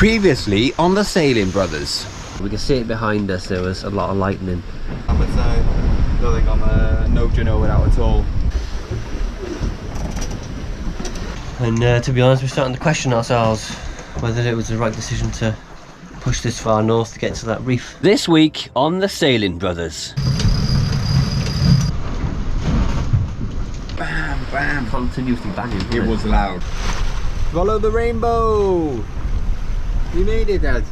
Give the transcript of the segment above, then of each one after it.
Previously on the Sailing Brothers. We can see it behind us, there was a lot of lightning. I would say, I don't think I'm no Juno without at all. And to be honest, we're starting to question ourselves whether it was the right decision to push this far north to get to that reef. This week on the Sailing Brothers. Bam, bam. Continuously banging. It was loud. Follow the rainbow! We made it, Dad.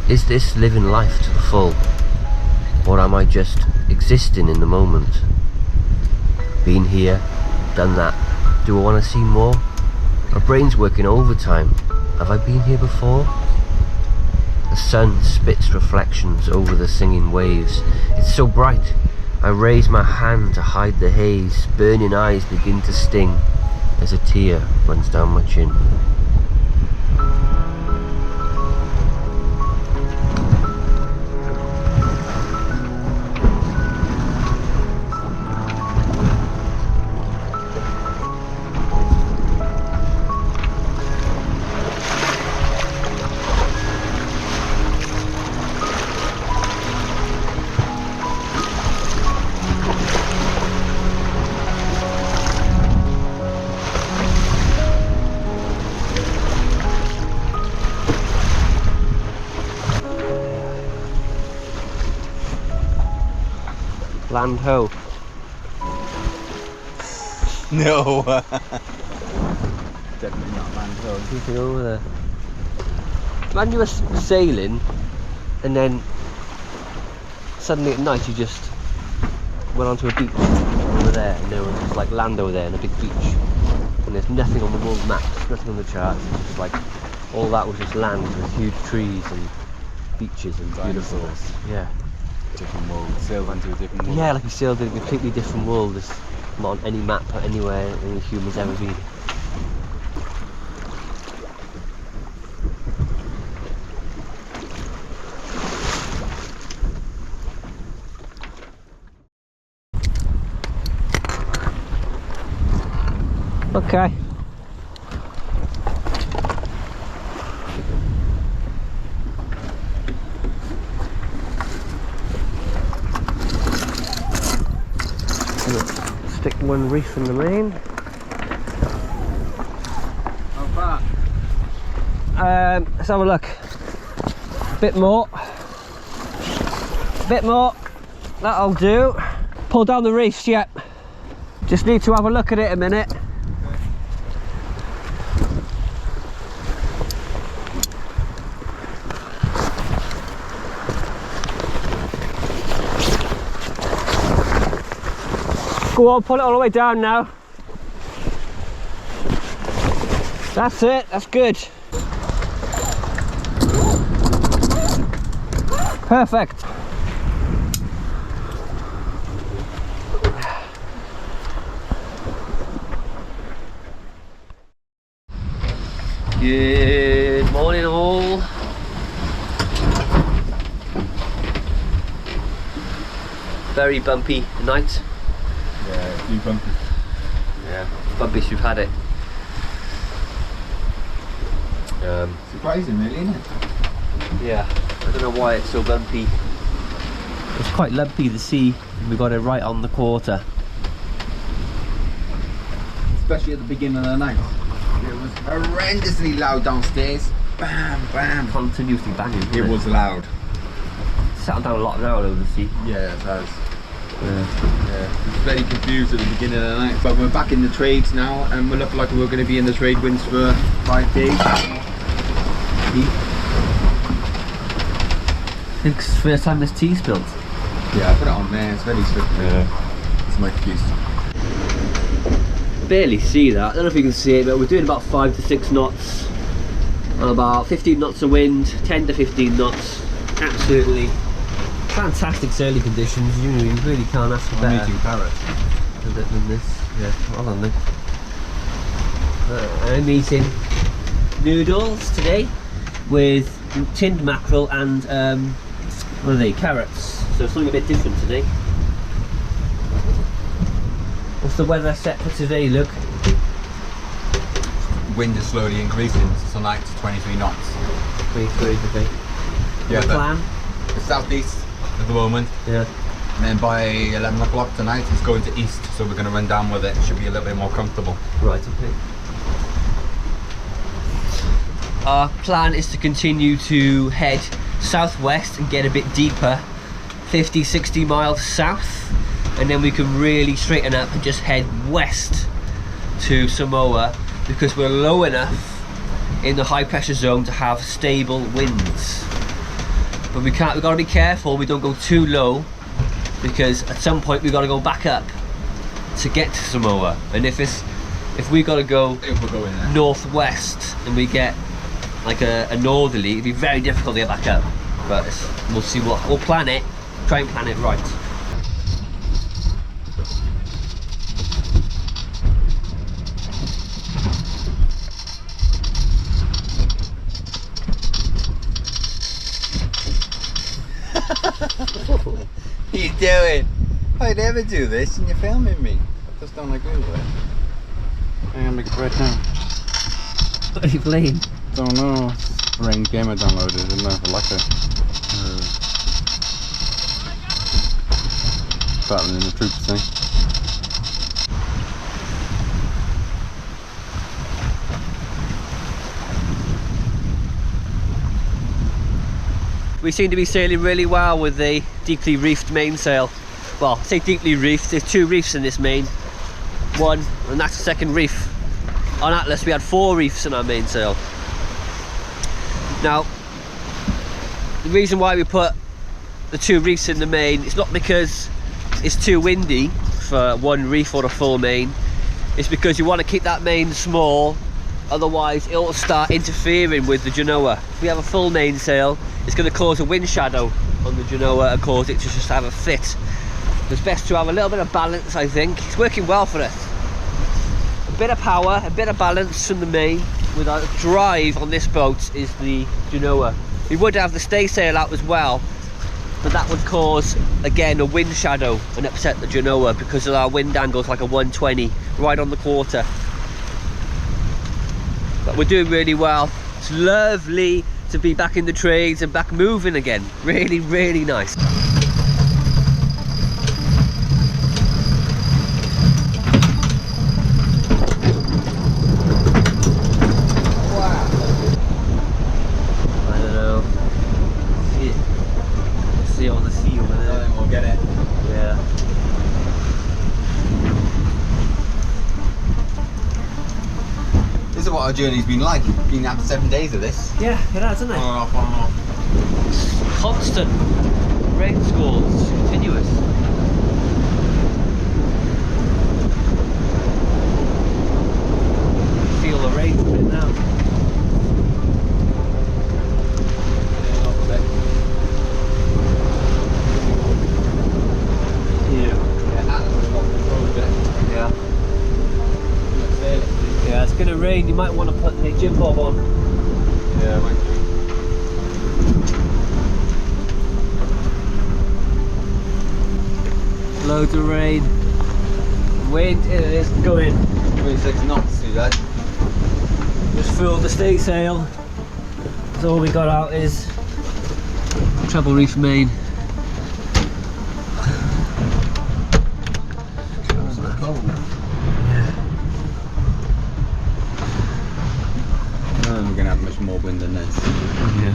Is this living life to the full? Or am I just existing in the moment? Been here, done that. Do I want to see more? My brain's working overtime. Have I been here before? The sun spits reflections over the singing waves. It's so bright. I raise my hand to hide the haze. Burning eyes begin to sting as a tear runs down my chin. Land ho. No. Definitely not land ho. Anything over there. Man, you were sailing and then suddenly at night you just went onto a beach over there and there was just like land over there and a big beach and there's nothing on the world maps, nothing on the charts. It's just like all that was just land with huge trees and beaches and beautifulness. Yeah. Different world. Sailed into a different world. Yeah, like you sailed in a completely different world. There's not on any map or anywhere any human's ever been. Okay. Stick one reef in the main. How far? Let's have a look. Bit more. Bit more. That'll do. Pull down the reefs, yep. Just need to have a look at it a minute. Go on, pull it all the way down now. That's it, that's good. Perfect. Good morning all. Very bumpy night. Yeah, few bumpy. Yeah, bumpiest we've had it. Surprising, really, isn't it? Yeah, I don't know why it's so bumpy. It's quite lumpy, the sea. We got it right on the quarter. Especially at the beginning of the night. It was horrendously loud downstairs. Bam, bam. Continuously banging. It was loud. Settled down a lot now over the sea. Yeah, it has. Yeah. I was very confused at the beginning of the night, but we're back in the trades now and we look like we're going to be in the trade winds for 5 days. I think it's the first time this tea's built. Yeah, I put it on there, it's very swift. Yeah. It's my excuse. Barely see that, I don't know if you can see it, but we're doing about 5 to 6 knots on about 15 knots of wind, 10 to 15 knots. Absolutely fantastic sailing conditions. You really can't ask for better than this. Yeah, well on then. I'm eating noodles today with tinned mackerel and what are they? Carrots. So something a bit different today. What's the weather set for today, Luke? Wind is slowly increasing tonight to 23 knots. 23, okay. Yeah, The plan? The southeast at the moment. Yeah. And then by 11 o'clock tonight it's going to east, so we're going to run down with it. It should be a little bit more comfortable. Right, okay. Our plan is to continue to head southwest and get a bit deeper, 50-60 miles south, and then we can really straighten up and just head west to Samoa, because we're low enough in the high pressure zone to have stable winds. But we've got to be careful we don't go too low, because at some point we've got to go back up to get to Samoa. And if we got to go northwest and we get like a northerly, it'd be very difficult to get back up. But we'll see we'll plan it, try and plan it right. What are you doing? I'd never do this and you're filming me. I just don't agree with it. I'm gonna make a bread now. What are you playing? Don't know. Rain game I downloaded, didn't know if I like it. Battling in the troops thing. We seem to be sailing really well with the deeply reefed mainsail. Well, I say deeply reefed, there's 2 reefs in this main. One, and that's the second reef. On Atlas we had 4 reefs in our mainsail. Now, the reason why we put the 2 reefs in the main, it's not because it's too windy for 1 reef or a full main. It's because you want to keep that main small, otherwise it'll start interfering with the Genoa. If we have a full mainsail, it's going to cause a wind shadow on the Genoa and cause it to just have a fit. It's best to have a little bit of balance, I think. It's working well for us. A bit of power, a bit of balance from the main. With our drive on this boat is the Genoa. We would have the staysail out as well, but that would cause, again, a wind shadow and upset the Genoa because of our wind angles like a 120 right on the quarter. But we're doing really well. It's lovely to be back in the trades and back moving again. Really, really nice. Our journey's been like. Been after 7 days of this. Yeah, it has, hasn't it? On and off, on and off. Constant rain squalls, continuous. Feel the rain a bit now. Yeah, it's gonna rain. You might want to put the gym bob on. Yeah, I might do. Loads of rain. Wind, it is going. 26 knots, see that? Just filled the staysail. So all we got out is treble reef main. We're going to have much more wind than this. Yeah.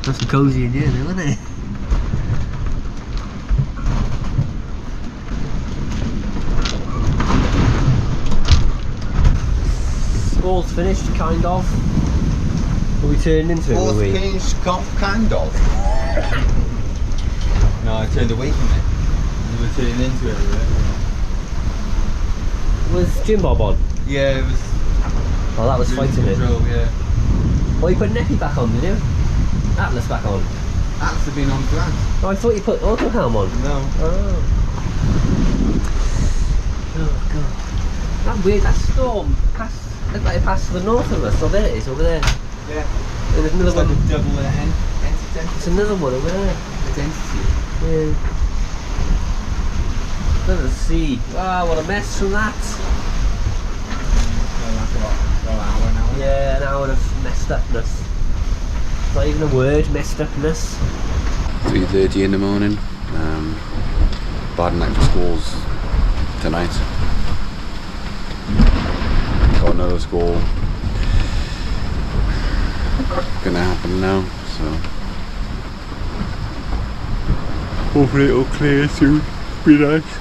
That's cozy in here, isn't it? All's finished, kind of. Are we turning into it? All's finished, kind of. No, I turned away from it. We were turning into it. Was Jim Bob on? Yeah, it was. Oh, that was fighting it. Yeah. Well, you put Neppy back on, did you? Atlas back on. Atlas had been on flat. Oh, I thought you put auto helm on. No. Oh. Oh god. That weird. That storm looked like it passed to the north of us. Oh, there it is, over there. Yeah. And there's another It's like one. a double end. It's another one over there. Identity. Yeah. Another sea. Ah, what a mess from that. Well, that's about an hour now. Yeah, an hour of messed upness. It's not even a word, messed upness. 3:30 in the morning. Bad night for schools tonight. Got another school gonna happen now, so hopefully it'll clear soon. Be nice.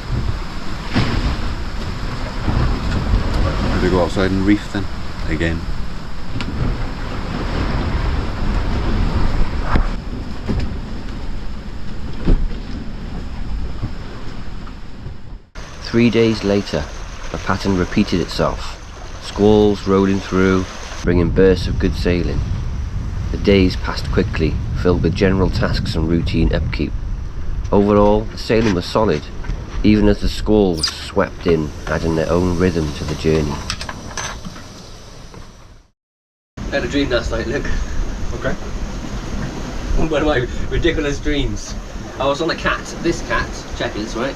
Gonna go outside and reef then again. Three days later, the pattern repeated itself. Squalls rolling through, bringing bursts of good sailing. The days passed quickly, filled with general tasks and routine upkeep. Overall, the sailing was solid, even as the squalls swept in, adding their own rhythm to the journey. I had a dream last night, Luke. Okay. One of my ridiculous dreams. I was on a cat, this cat, Checkers, right?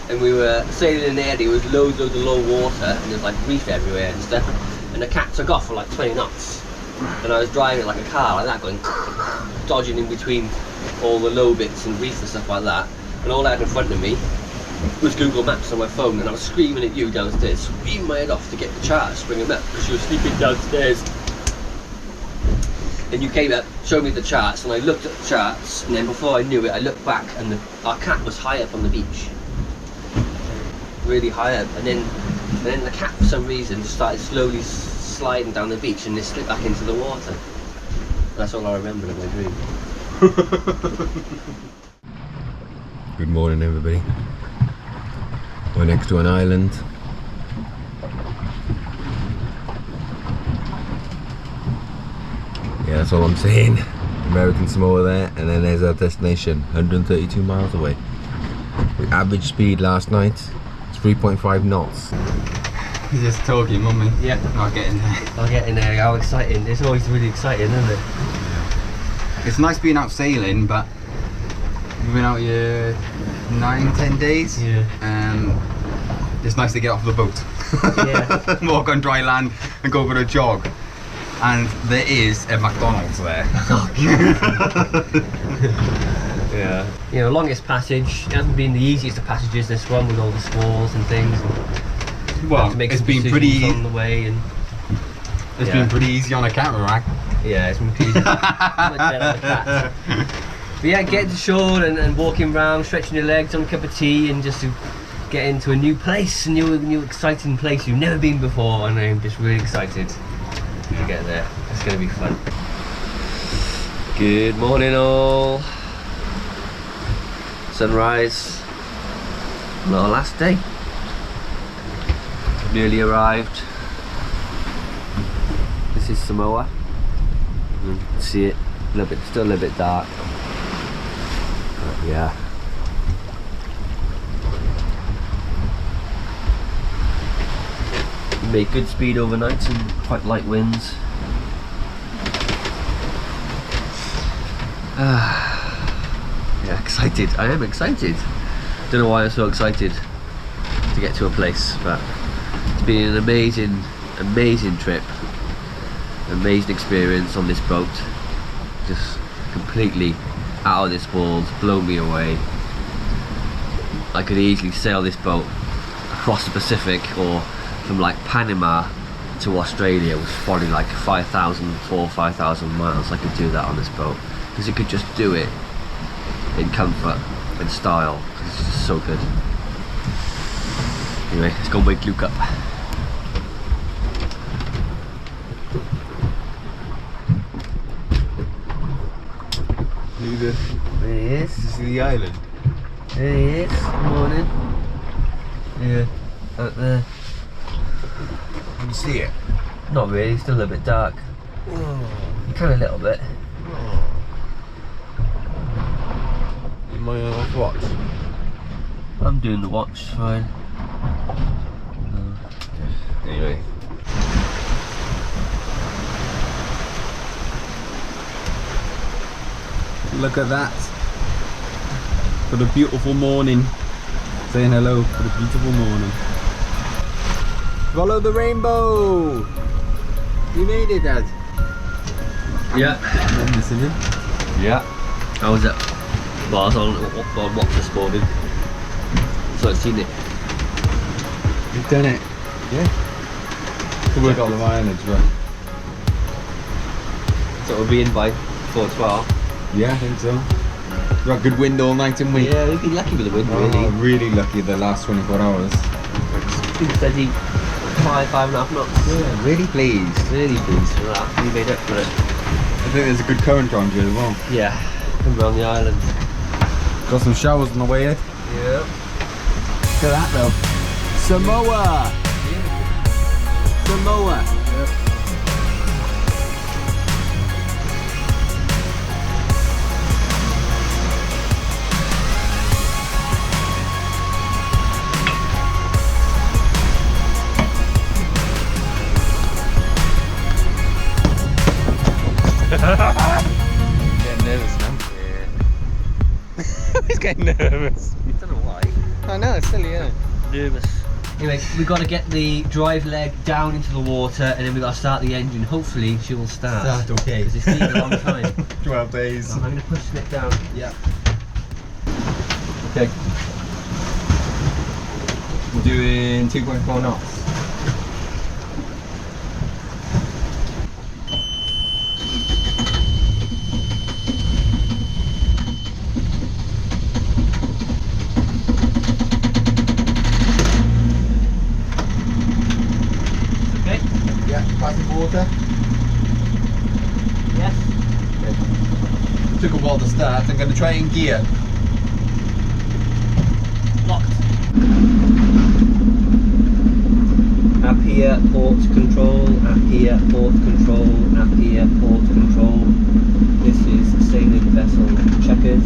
And we were sailing in the area with loads of low water, and there's like reef everywhere and stuff. And the cat took off for like 20 knots. And I was driving like a car like that, going dodging in between all the low bits and reef and stuff like that. And all I had in front of me was Google Maps on my phone, and I was screaming at you downstairs, screaming my head off to get the charts, bring them up, because you were sleeping downstairs. And you came up, showed me the charts, and I looked at the charts, and then before I knew it, I looked back, and our cat was high up on the beach. Really high up, and then the cat for some reason just started slowly sliding down the beach and it slipped back into the water. That's all I remember of my dream. Good morning, everybody. We're next to an island. Yeah, that's all I'm saying. American Samoa there, and then there's our destination, 132 miles away. The average speed last night, 3.5 knots. You're just talking, mummy. Yeah. Not getting there. I'll get in there. How exciting! It's always really exciting, isn't it? It's nice being out sailing, but we've been out here 9-10 days. Yeah. And it's nice to get off the boat. Yeah. Walk on dry land and go for a jog. And there is a McDonald's there. Yeah. You know, longest passage. It hasn't been the easiest of passages, this one, with all the squalls and things. Well, to make it's some been pretty decisions on the way, and it's been pretty easy on a catamaran. yeah, it's been pretty much better on the cat. But yeah, getting to shore and walking around, stretching your legs on a cup of tea, and just to get into a new place, a new exciting place you've never been before, and I'm just really excited to get there. It's going to be fun. Good morning, all. Sunrise on our last day. Nearly arrived. This is Samoa. You can see it still a little bit dark. But yeah. Made good speed overnight and quite light winds. Yeah, excited. I am excited. Don't know why I'm so excited to get to a place, but it's been an amazing trip, amazing experience on this boat. Just completely out of this world, blown me away. I could easily sail this boat across the Pacific, or from like Panama to Australia, was probably like 4,000 or 5,000 miles. I could do that on this boat, because it could just do it in comfort and style. It's just so good. Anyway, let's go wake Luke up. Luke, There he is. this is the island. There he is. Good morning. Yeah, up there. Can you see it? Not really, still a little bit dark. You can a little bit. Am I on watch? I'm doing the watch, fine. Anyway. Look at that. For the beautiful morning. Saying hello for the beautiful morning. Follow the rainbow! You made it, Dad. Yeah. I'm missing him. Yeah. I was at. Well, I was on watch this morning. So I've seen it. You've done it. Yeah. Could work out the mileage, but. So we'll be in by 4:12. Yeah, I think so. We've got good wind all night, haven't we? Yeah, we've been lucky with the wind, Oh, really lucky the last 24 hours. It's been steady 5.5 knots. Yeah, really pleased. Really pleased for that. We made up for it. I think there's a good current around here as well. Yeah, come around the island. Got some showers on the way in. Yeah. Look at that though. Samoa! Samoa! Yep. Getting nervous now. Yeah. He's getting nervous. I don't know why. I know, it's silly, isn't it? Nervous. Anyway, we've got to get the drive leg down into the water and then we've got to start the engine. Hopefully she will start. Okay. Because it's been a long time. 12 days. So I'm going to push it down. Yeah. Okay. We're doing 2.4 knots. Water? Yes. Okay. Took a while to start. I'm going to try and gear. Locked. Up here, port control. Up here, port control. Up here, port control. This is sailing vessel checkers.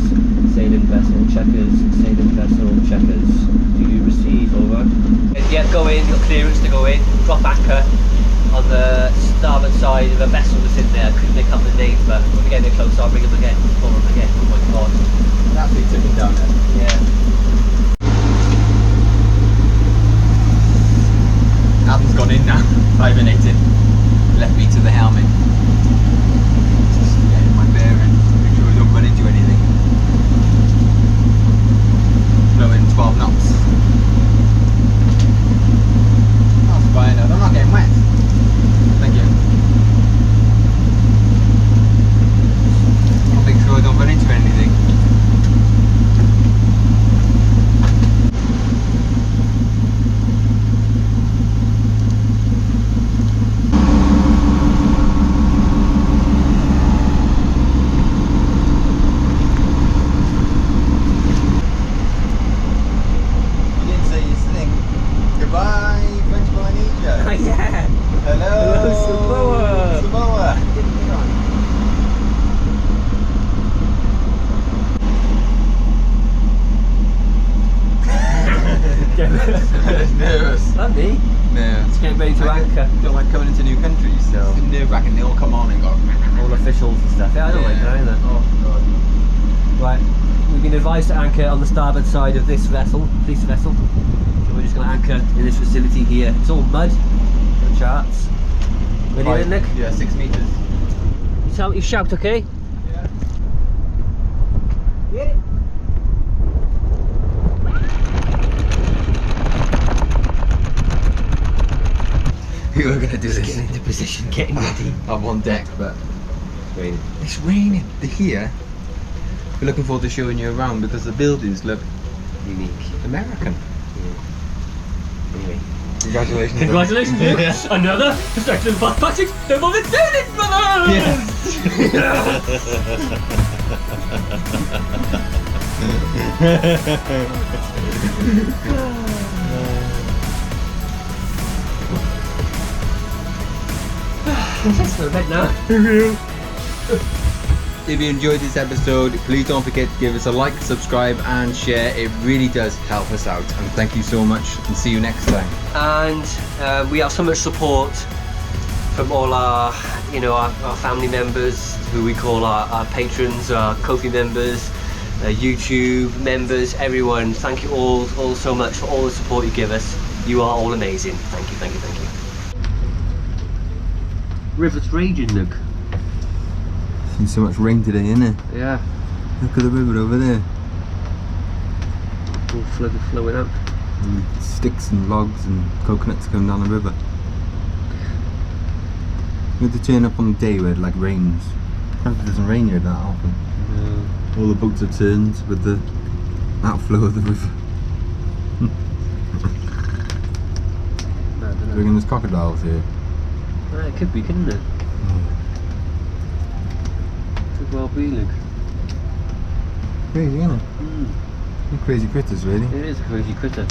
Sailing vessel checkers. Sailing vessel checkers. Do you receive? Over. Yeah, go in. Got clearance to go in. Drop anchor on the starboard side of a vessel that's in there. I couldn't make up the name, but when we get a bit closer, I'll bring them again. Pull them again. Oh my god. That's me tipping down there. Yeah. Adam's gone in now, hibernating. Left me to the helmet. Just getting my bearings, make sure we don't run into anything. Blowing 12 knots. That's fine, I'm not getting wet. Thank you. I'll make sure I don't run into anything. You didn't say your thing. Goodbye, French Polynesia. Yeah. Hello, Samoa. Samoa. Nervous. Not me. No. It's getting ready to anchor. Don't like coming into new countries, so it's nerve-wracking. They all come on and go. All officials and stuff. Yeah, I don't like that either. Oh god. Right, we've been advised to anchor on the starboard side of this vessel. So we're just going to anchor in this facility here. It's all mud. The charts. Ready then, Nick? Yeah, 6 meters. You shout, okay? Yeah. Get it. We were gonna do this. Getting into position, getting ready. I'm on deck, but Raining. it's raining. Here, we're looking forward to showing you around because the buildings look Unique. American. Anyway. Congratulations. Congratulations, Nick. Another excellent fast passage. The moment David, brother! Let's go to bed now. If you enjoyed this episode, please don't forget to give us a like, subscribe and share. It really does help us out, and thank you so much, and see you next time. And we have so much support from all our, our family members, who we call our patrons, our Ko-fi members, YouTube members, everyone. Thank you all so much for all the support you give us. You are all amazing. Thank you, thank you, thank you. River's raging, look. Seen so much rain today, innit? Yeah. Look at the river over there. All flowing out. And sticks and logs and coconuts coming down the river. You have to turn up on the day where it like rains. It doesn't rain here that often. No. All the boats are turned with the outflow of the river. I don't I know. reckon there's crocodiles here. It could be, couldn't it? Could well be, look. Crazy, isn't it? Mm. They're crazy critters, really. It is a crazy critter.